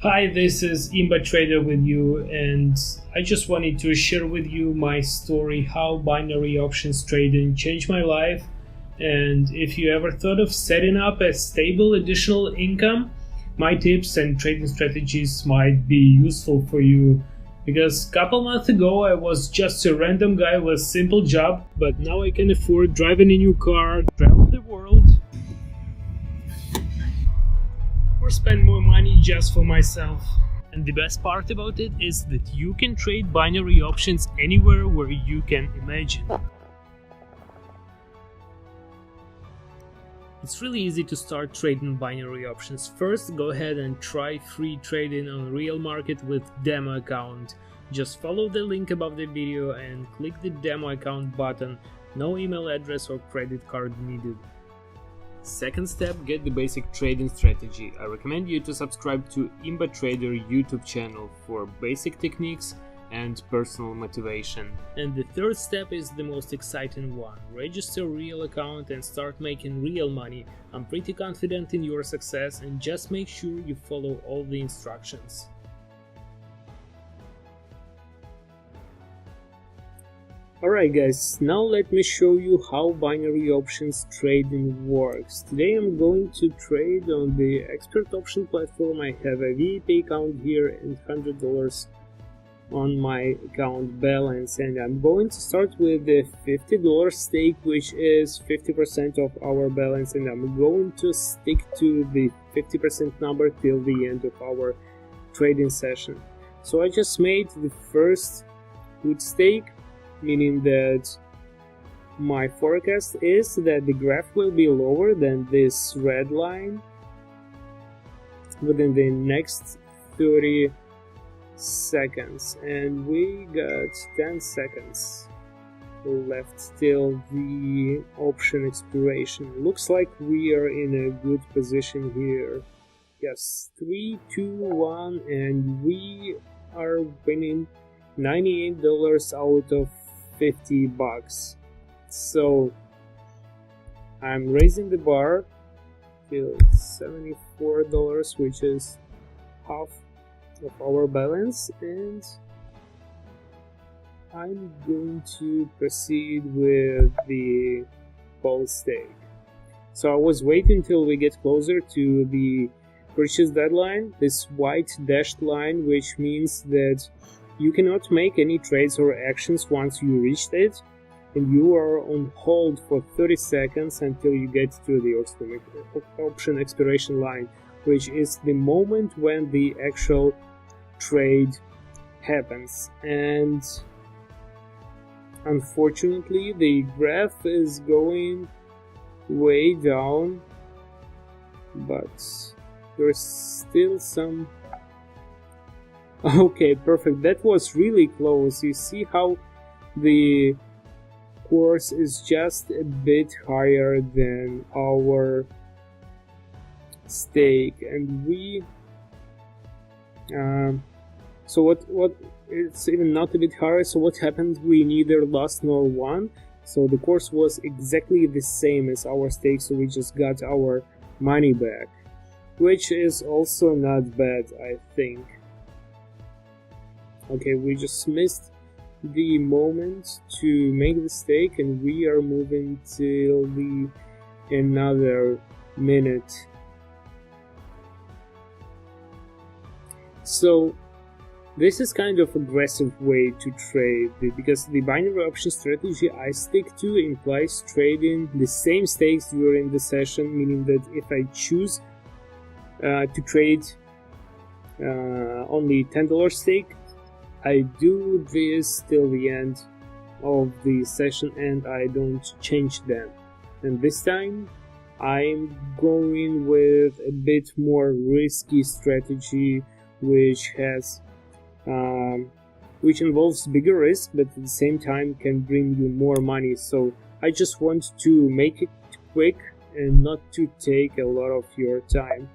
Hi, this is Imba Trader with you, and I just wanted to share with you my story how binary options trading changed my life. And if you ever thought of setting up a stable additional income, my tips and trading strategies might be useful for you. Because a couple months ago I was just a random guy with a simple job, but now I can afford driving a new car, travel the world, or spend more money just for myself. And the best part about it is that you can trade binary options anywhere where you can imagine. It's really easy to start trading binary options. First, go ahead and try free trading on real market with demo account. Just follow the link above the video and click the demo account button. No email address or credit card needed. Second step, get the basic trading strategy. I recommend you to subscribe to Imba Trader YouTube channel for basic techniques and personal motivation. And the third step is the most exciting one. Register a real account and start making real money. I'm pretty confident in your success, and just make sure you follow all the instructions. Alright guys, now let me show you how binary options trading works. Today I'm going to trade on the expert option platform. I have a VIP account here and $100 on my account balance, and I'm going to start with the $50 stake, which is 50% of our balance, and I'm going to stick to the 50% number till the end of our trading session. So I just made the first good stake, meaning that my forecast is that the graph will be lower than this red line within the next 30 seconds, and we got 10 seconds left till the option expiration. Looks like we are in a good position here. Yes, 3, 2, 1, and we are winning $98 out of $50. So I'm raising the bar till $74, which is half of our balance, and I'm going to proceed with the call stake. So I was waiting till we get closer to the purchase deadline, this white dashed line, which means that you cannot make any trades or actions once you reached it, and you are on hold for 30 seconds until you get to the option expiration line, which is the moment when the actual trade happens. And unfortunately the graph is going way down, but there's still some. Okay, perfect. That was really close. You see how the course is just a bit higher than our stake, and we so what it's even not a bit higher. So what happened? We neither lost nor won. So the course was exactly the same as our stake, so we just got our money back, which is also not bad, I think. Okay, we just missed the moment to make the stake, and we are moving till the another minute. So this is kind of aggressive way to trade, because the binary option strategy I stick to implies trading the same stakes during the session, meaning that if I choose to trade only $10 stake, I do this till the end of the session and I don't change them. And this time I'm going with a bit more risky strategy, which has which involves bigger risk, but at the same time can bring you more money. So I just want to make it quick and not to take a lot of your time.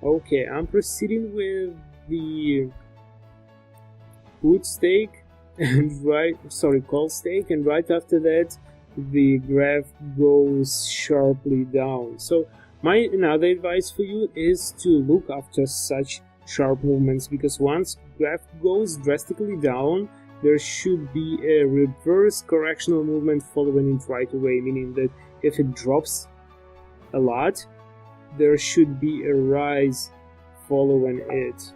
Okay, I'm proceeding with the put stake and call stake, and right after that the graph goes sharply down. So my another advice for you is to look after such sharp movements, because once graph goes drastically down, there should be a reverse correctional movement following it right away, meaning that if it drops a lot, there should be a rise following it.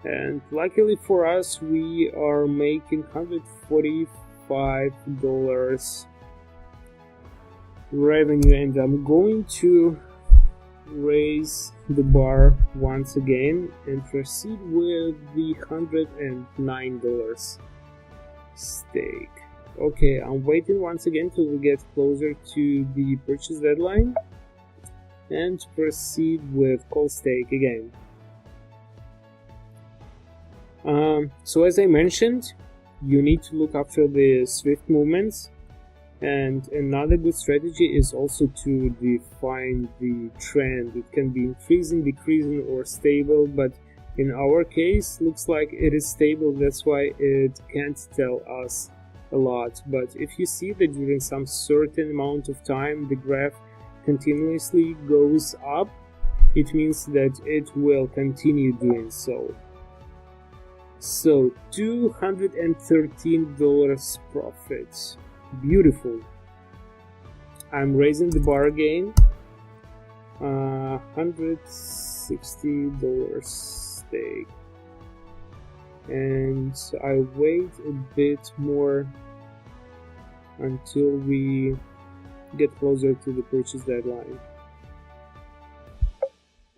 And luckily for us, we are making $145 revenue, and I'm going to raise the bar once again and proceed with the $109 stake. Okay, I'm waiting once again till we get closer to the purchase deadline and proceed with call stake again. So as I mentioned, you need to look after the swift movements, and another good strategy is also to define the trend. It can be increasing, decreasing, or stable, but in our case looks like it is stable, that's why it can't tell us a lot. But if you see that during some certain amount of time the graph continuously goes up, it means that it will continue doing so. So $213 profit. Beautiful. I'm raising the bar again. $160 stake. And I wait a bit more until we get closer to the purchase deadline.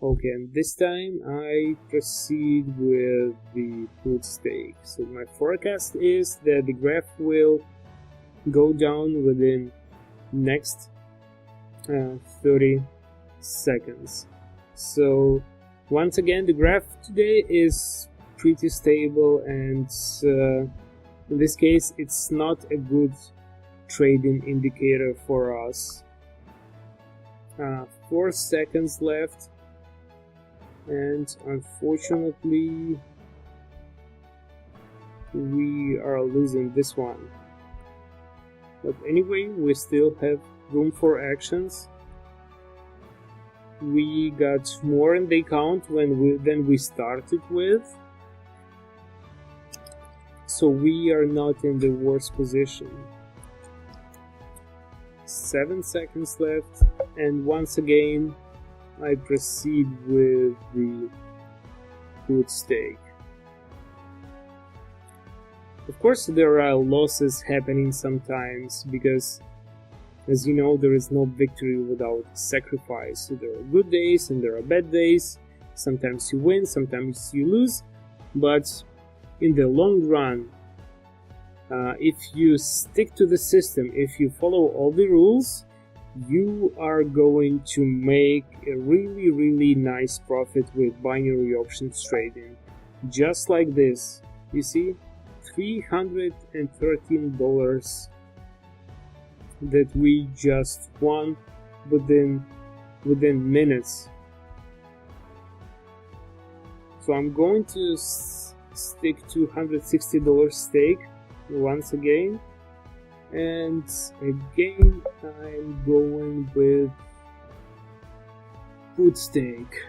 Okay, and this time I proceed with the put stake. So my forecast is that the graph will go down within next 30 seconds. So once again, the graph today is pretty stable, and in this case it's not a good trading indicator for us. 4 seconds left, and unfortunately we are losing this one. But anyway, we still have room for actions. We got more in the account than we started with, so we are not in the worst position. 7 seconds left, and once again I proceed with the put stake. Of course, there are losses happening sometimes, because as you know, there is no victory without sacrifice. So there are good days and there are bad days. Sometimes you win, sometimes you lose, but in the long run, if you stick to the system, if you follow all the rules, you are going to make a really nice profit with binary options trading. Just like this, you see, $313 that we just won within minutes. So I'm going to stick to $160 stake once again, and again I'm going with put stake.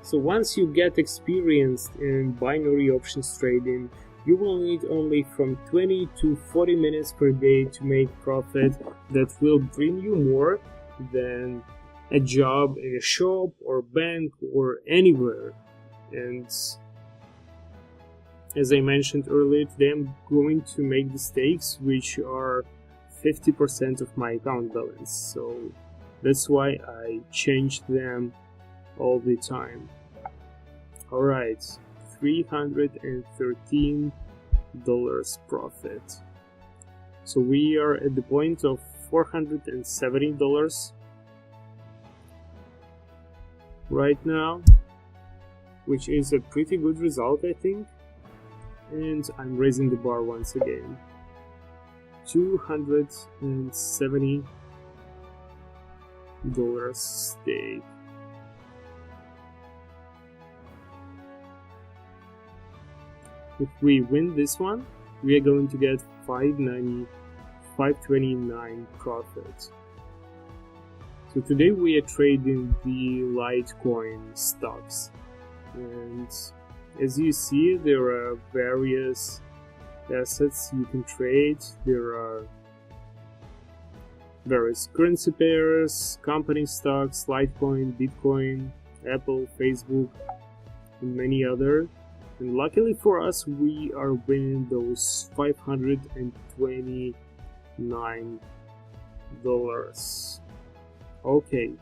So once you get experienced in binary options trading, you will need only from 20 to 40 minutes per day to make profit that will bring you more than a job in a shop or bank or anywhere. And as I mentioned earlier, today I'm going to make the stakes which are 50% of my account balance. So that's why I change them all the time. Alright, $313 profit. So we are at the point of $470 right now, which is a pretty good result, I think. And I'm raising the bar once again. $270 stake. If we win this one, we are going to get $529 profit. So today we are trading the Litecoin stocks. And as you see, there are various assets you can trade. There are various currency pairs, company stocks, Litecoin, Bitcoin, Apple, Facebook, and many other. And luckily for us, we are winning those $529. Okay,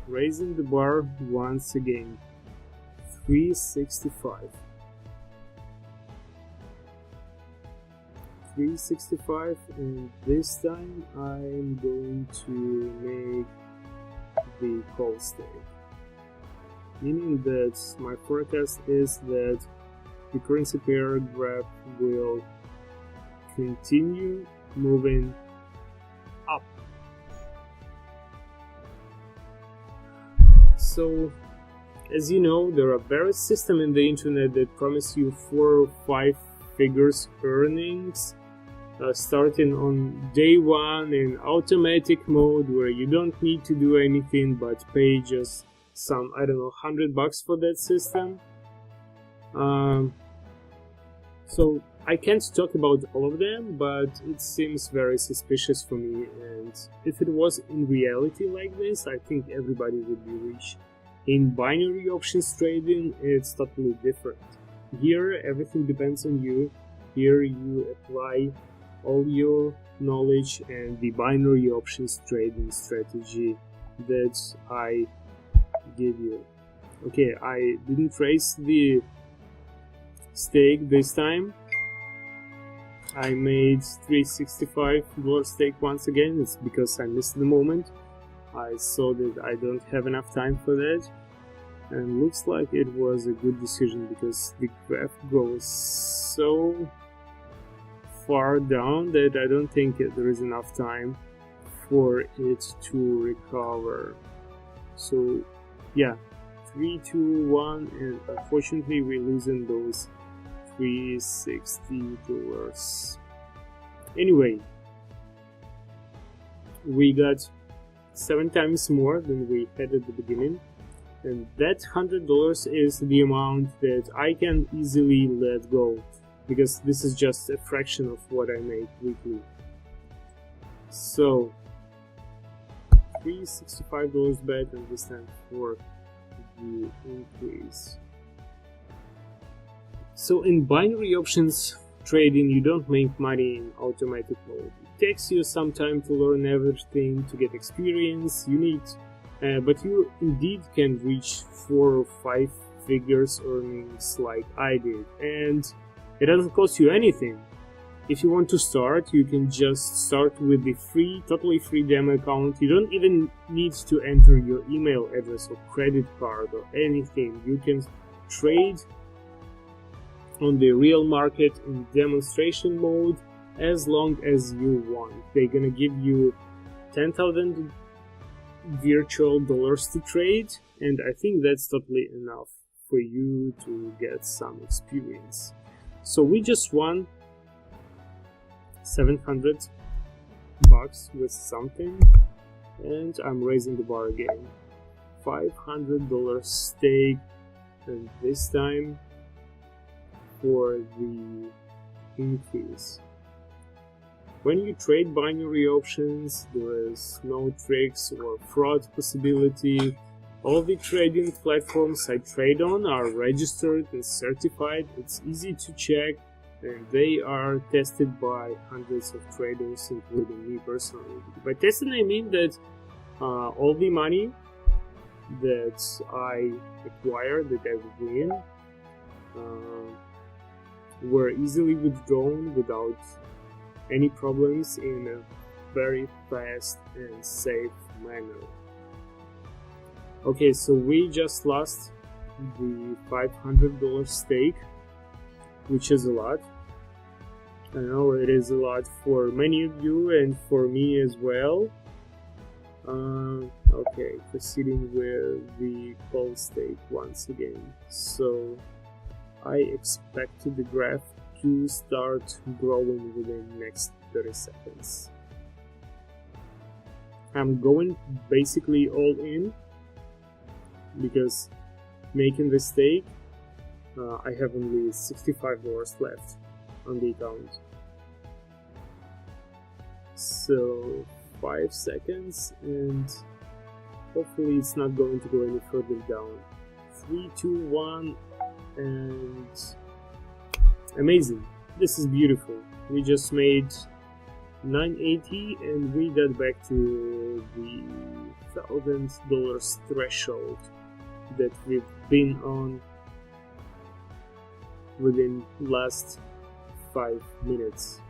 raising the bar once again. 365. 365, and this time I'm going to make the call stake, meaning that my forecast is that the currency pair graph will continue moving up. So, as you know, there are various systems in the internet that promise you 4 or 5 figures earnings starting on day one in automatic mode, where you don't need to do anything but pay just some, I don't know, $100 for that system. So I can't talk about all of them, but it seems very suspicious for me, and if it was in reality like this, I think everybody would be rich. In binary options trading, it's totally different. Here, everything depends on you. Here you apply all your knowledge and the binary options trading strategy that I give you. Okay, I didn't raise the stake this time. I made $365 stake once again. It's because I missed the moment. I saw that I don't have enough time for that, and looks like it was a good decision because the graph goes so far down that I don't think there is enough time for it to recover. So yeah, 3, 2, 1, and unfortunately we're losing those $360. Anyway, we got 7 times more than we had at the beginning, and that $100 is the amount that I can easily let go, because this is just a fraction of what I make weekly. So $365 bet, and this time for the increase. So in binary options trading, you don't make money in automatic mode. It takes you some time to learn everything, to get experience you need, but you indeed can reach 4 or 5 figures earnings like I did, and it doesn't cost you anything. If you want to start, you can just start with the free, totally free demo account. You don't even need to enter your email address or credit card or anything. You can trade on the real market in demonstration mode as long as you want. They're gonna give you 10,000 virtual dollars to trade, and I think that's totally enough for you to get some experience. So we just won $700 with something, and I'm raising the bar again. $500 stake, and this time for the increase. When you trade binary options, there is no tricks or fraud possibility. All the trading platforms I trade on are registered and certified. It's easy to check, and they are tested by hundreds of traders, including me personally. By testing, I mean that all the money that I acquire, that I win, were easily withdrawn without any problems in a very fast and safe manner. Okay, so we just lost the $500 stake, which is a lot. I know it is a lot for many of you and for me as well. Okay, proceeding with the call stake once again. So I expect the graph to start growing within the next 30 seconds. I'm going basically all in, because making the stake I have only $65 left on the account. So 5 seconds, and hopefully it's not going to go any further down. 3, 2, 1, and amazing. This is beautiful. We just made $980 and we got back to the $1,000 threshold that we've been on within last 5 minutes.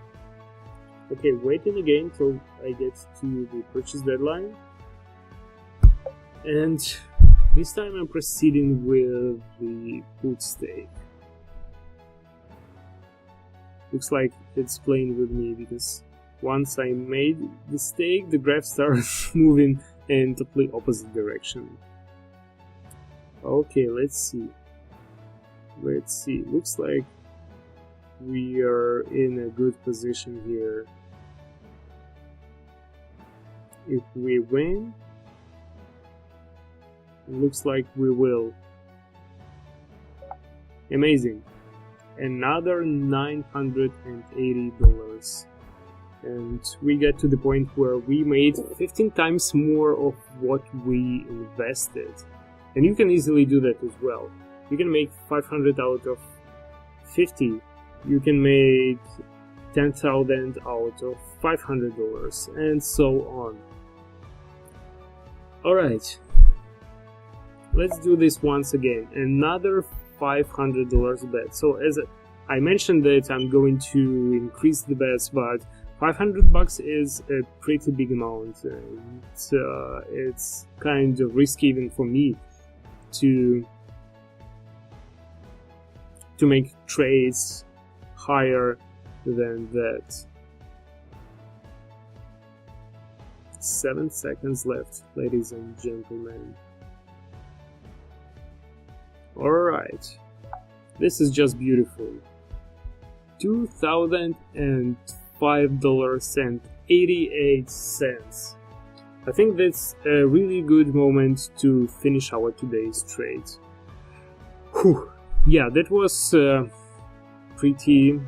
Okay, waiting again till I get to the purchase deadline, and this time I'm proceeding with the put stake. Looks like it's playing with me, because once I made the stake, the graph starts moving in totally opposite direction. Okay, let's see. Looks like we are in a good position here. If we win, looks like we will. Amazing. Another $980. And we get to the point where we made 15 times more of what we invested. And you can easily do that as well. You can make 500 out of 50. You can make 10,000 out of $500, and so on. Alright, let's do this once again. Another $500 bet. So as I mentioned that I'm going to increase the bets, but $500 is a pretty big amount, and it's kind of risky even for me to make trades higher than that. 7 seconds left, ladies and gentlemen. Alright, this is just beautiful. $2,005.88. I think that's a really good moment to finish our today's trade. Whew. Yeah, that was a pretty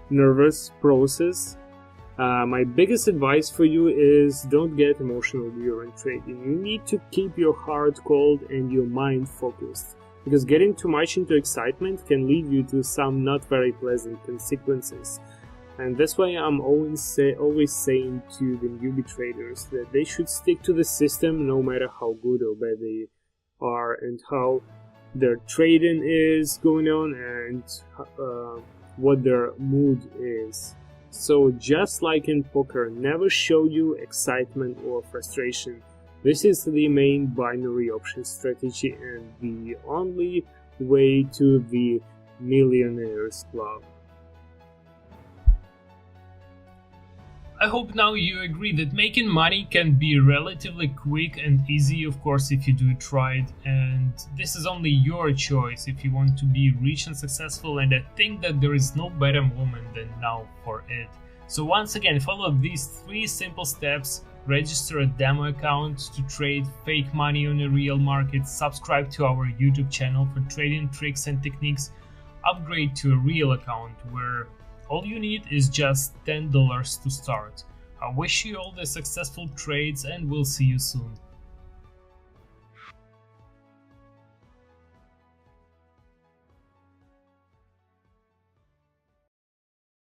nervous process. My biggest advice for you is don't get emotional during trading. You need to keep your heart cold and your mind focused, because getting too much into excitement can lead you to some not very pleasant consequences. And that's why I'm always saying to the newbie traders that they should stick to the system no matter how good or bad they are, and how their trading is going on, and what their mood is. So just like in poker, never show you excitement or frustration. This is the main binary option strategy and the only way to the Millionaires Club. I hope now you agree that making money can be relatively quick and easy, of course, if you do it right, and this is only your choice if you want to be rich and successful, and I think that there is no better moment than now for it. So once again, follow these 3 simple steps: register a demo account to trade fake money on a real market, subscribe to our YouTube channel for trading tricks and techniques, upgrade to a real account where all you need is just $10 to start. I wish you all the successful trades, and we'll see you soon.